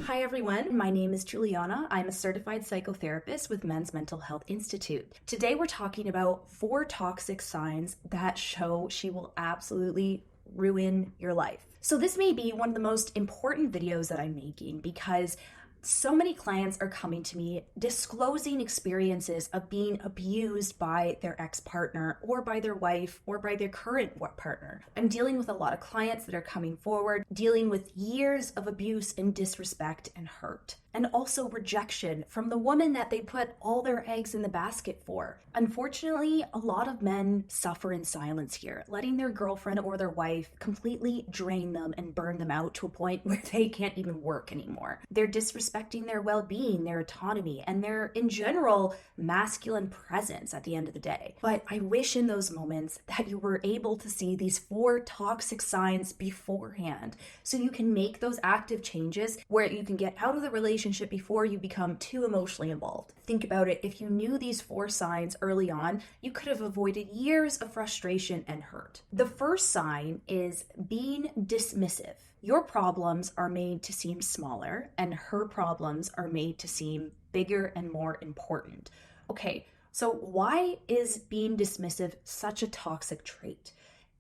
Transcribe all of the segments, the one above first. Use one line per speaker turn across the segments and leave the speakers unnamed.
Hi everyone, my name is Juliana. I'm a certified psychotherapist with Men's Mental Health Institute. Today we're talking about 4 toxic signs that show she will absolutely ruin your life. So this may be one of the most important videos that I'm making because so many clients are coming to me disclosing experiences of being abused by their ex-partner or by their wife or by their current partner. I'm dealing with a lot of clients that are coming forward, dealing with years of abuse and disrespect and hurt, and also rejection from the woman that they put all their eggs in the basket for. Unfortunately, a lot of men suffer in silence here, letting their girlfriend or their wife completely drain them and burn them out to a point where they can't even work anymore. They're disrespecting their well-being, their autonomy, and their, in general, masculine presence at the end of the day. But I wish in those moments that you were able to see these 4 toxic signs beforehand so you can make those active changes where you can get out of the relationship before you become too emotionally involved. Think about it. If you knew these 4 signs early on, you could have avoided years of frustration and hurt. The first sign is being dismissive. Your problems are made to seem smaller, and her problems are made to seem bigger and more important. Okay, so why is being dismissive such a toxic trait?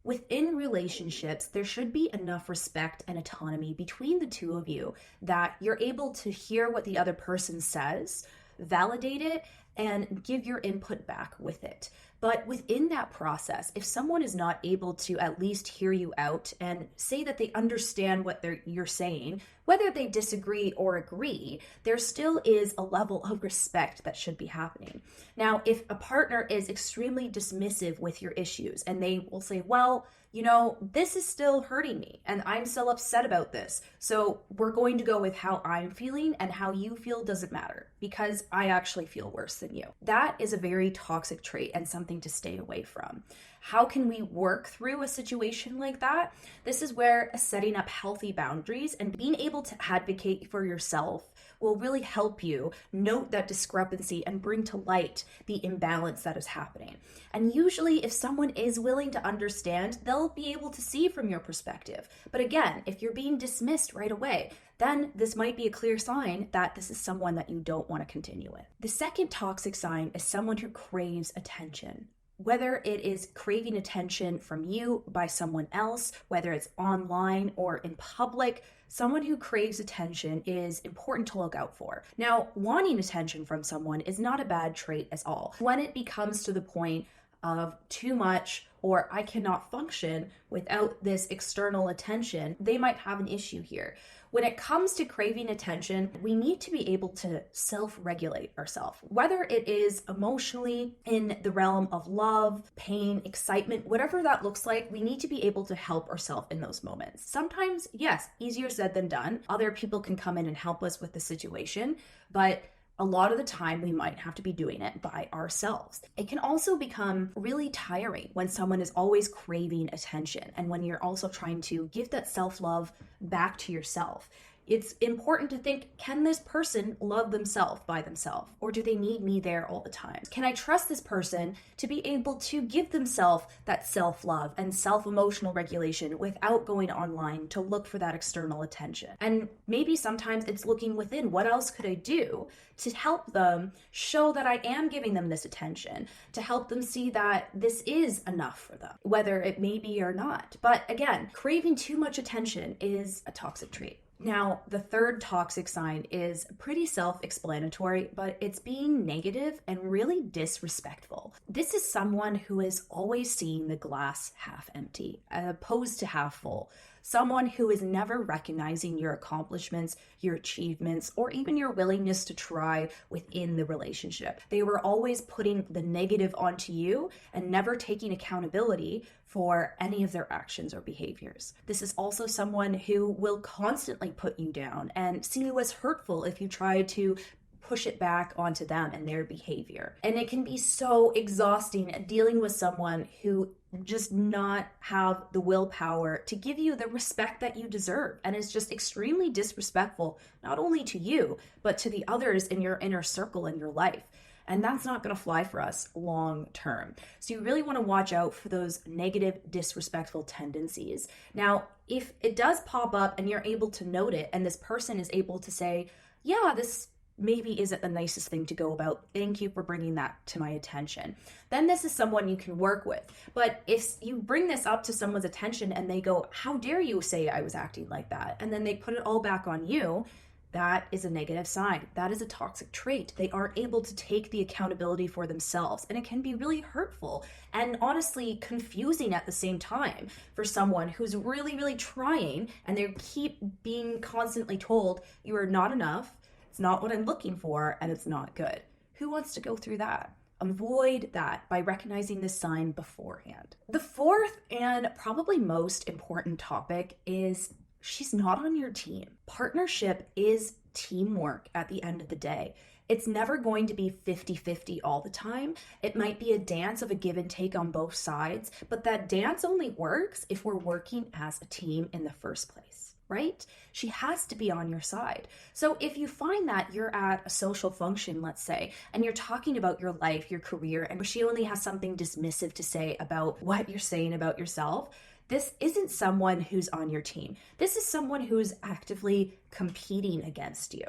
Within relationships, there should be enough respect and autonomy between the two of you that you're able to hear what the other person says, validate it, and give your input back with it. But within that process, if someone is not able to at least hear you out and say that they understand what you're saying, whether they disagree or agree, there still is a level of respect that should be happening. Now, if a partner is extremely dismissive with your issues and they will say, well, you know, this is still hurting me and I'm still upset about this. So we're going to go with how I'm feeling, and how you feel doesn't matter because I actually feel worse than you. That is a very toxic trait and something to stay away from. How can we work through a situation like that? This is where setting up healthy boundaries and being able to advocate for yourself will really help you note that discrepancy and bring to light the imbalance that is happening. And usually if someone is willing to understand, they'll be able to see from your perspective. But again, if you're being dismissed right away, then this might be a clear sign that this is someone that you don't want to continue with. The second toxic sign is someone who craves attention. Whether it is craving attention from you by someone else, whether it's online or in public, someone who craves attention is important to look out for. Now, wanting attention from someone is not a bad trait at all. When it becomes to the point of too much or I cannot function without this external attention, they might have an issue here. When it comes to craving attention, we need to be able to self-regulate ourselves. Whether it is emotionally, in the realm of love, pain, excitement, whatever that looks like, we need to be able to help ourselves in those moments. Sometimes, yes, easier said than done. Other people can come in and help us with the situation, but a lot of the time we might have to be doing it by ourselves. It can also become really tiring when someone is always craving attention and when you're also trying to give that self-love back to yourself. It's important to think, can this person love themselves by themselves? Or do they need me there all the time? Can I trust this person to be able to give themselves that self-love and self-emotional regulation without going online to look for that external attention? And maybe sometimes it's looking within. What else could I do to help them show that I am giving them this attention, to help them see that this is enough for them, whether it may be or not. But again, craving too much attention is a toxic trait. Now, the third toxic sign is pretty self-explanatory, but it's being negative and really disrespectful. This is someone who is always seeing the glass half empty, opposed to half full. Someone who is never recognizing your accomplishments, your achievements, or even your willingness to try within the relationship. They were always putting the negative onto you and never taking accountability for any of their actions or behaviors. This is also someone who will constantly put you down and see you as hurtful if you try to push it back onto them and their behavior. And it can be so exhausting dealing with someone who just not have the willpower to give you the respect that you deserve, and is just extremely disrespectful, not only to you, but to the others in your inner circle in your life. And that's not going to fly for us long term. So you really want to watch out for those negative, disrespectful tendencies. Now, if it does pop up and you're able to note it, and this person is able to say, yeah, this maybe isn't the nicest thing to go about. Thank you for bringing that to my attention. Then this is someone you can work with. But if you bring this up to someone's attention and they go, how dare you say I was acting like that? And then they put it all back on you, that is a negative sign. That is a toxic trait. They aren't able to take the accountability for themselves. And it can be really hurtful and honestly confusing at the same time for someone who's really, really trying, and they keep being constantly told, you are not enough, it's not what I'm looking for, and it's not good. Who wants to go through that? Avoid that by recognizing this sign beforehand. The fourth and probably most important topic is she's not on your team. Partnership is teamwork at the end of the day. It's never going to be 50-50 all the time. It might be a dance of a give and take on both sides, but that dance only works if we're working as a team in the first place, right? She has to be on your side. So if you find that you're at a social function, let's say, and you're talking about your life, your career, and she only has something dismissive to say about what you're saying about yourself, this isn't someone who's on your team. This is someone who's actively competing against you.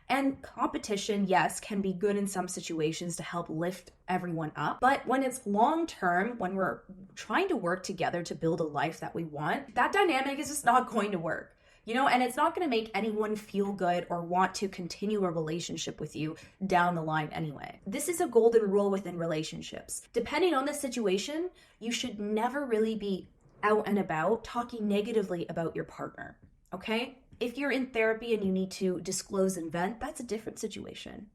And competition, yes, can be good in some situations to help lift everyone up. But when it's long term, when we're trying to work together to build a life that we want, that dynamic is just not going to work. And it's not going to make anyone feel good or want to continue a relationship with you down the line anyway. This is a golden rule within relationships. Depending on the situation, you should never really be out and about talking negatively about your partner, okay? If you're in therapy and you need to disclose and vent, that's a different situation.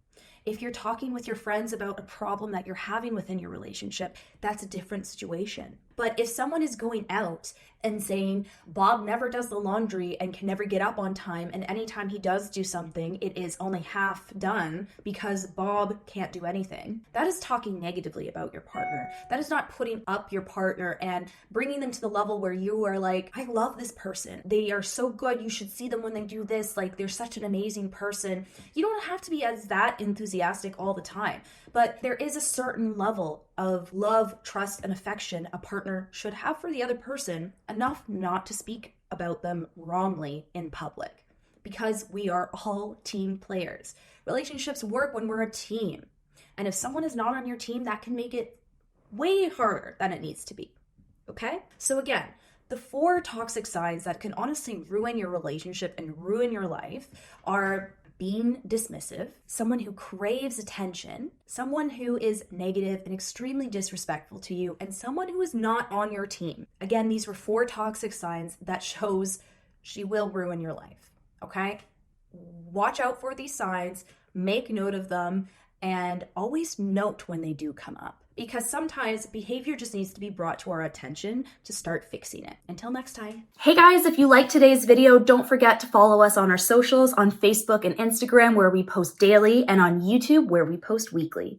If you're talking with your friends about a problem that you're having within your relationship, that's a different situation. But if someone is going out and saying, Bob never does the laundry and can never get up on time, and anytime he does do something, it is only half done because Bob can't do anything, that is talking negatively about your partner. That is not putting up your partner and bringing them to the level where you are like, I love this person. They are so good. You should see them when they do this. Like, they're such an amazing person. You don't have to be as that enthusiastic all the time, but there is a certain level of love, trust, and affection a partner should have for the other person, enough not to speak about them wrongly in public, because we are all team players. Relationships work when we're a team. And if someone is not on your team, that can make it way harder than it needs to be. Okay? So again, the 4 toxic signs that can honestly ruin your relationship and ruin your life are being dismissive, someone who craves attention, someone who is negative and extremely disrespectful to you, and someone who is not on your team. Again, these were 4 toxic signs that shows she will ruin your life, okay? Watch out for these signs, make note of them, and always note when they do come up, because sometimes behavior just needs to be brought to our attention to start fixing it. Until next time. Hey guys, if you liked today's video, don't forget to follow us on our socials on Facebook and Instagram, where we post daily, and on YouTube, where we post weekly.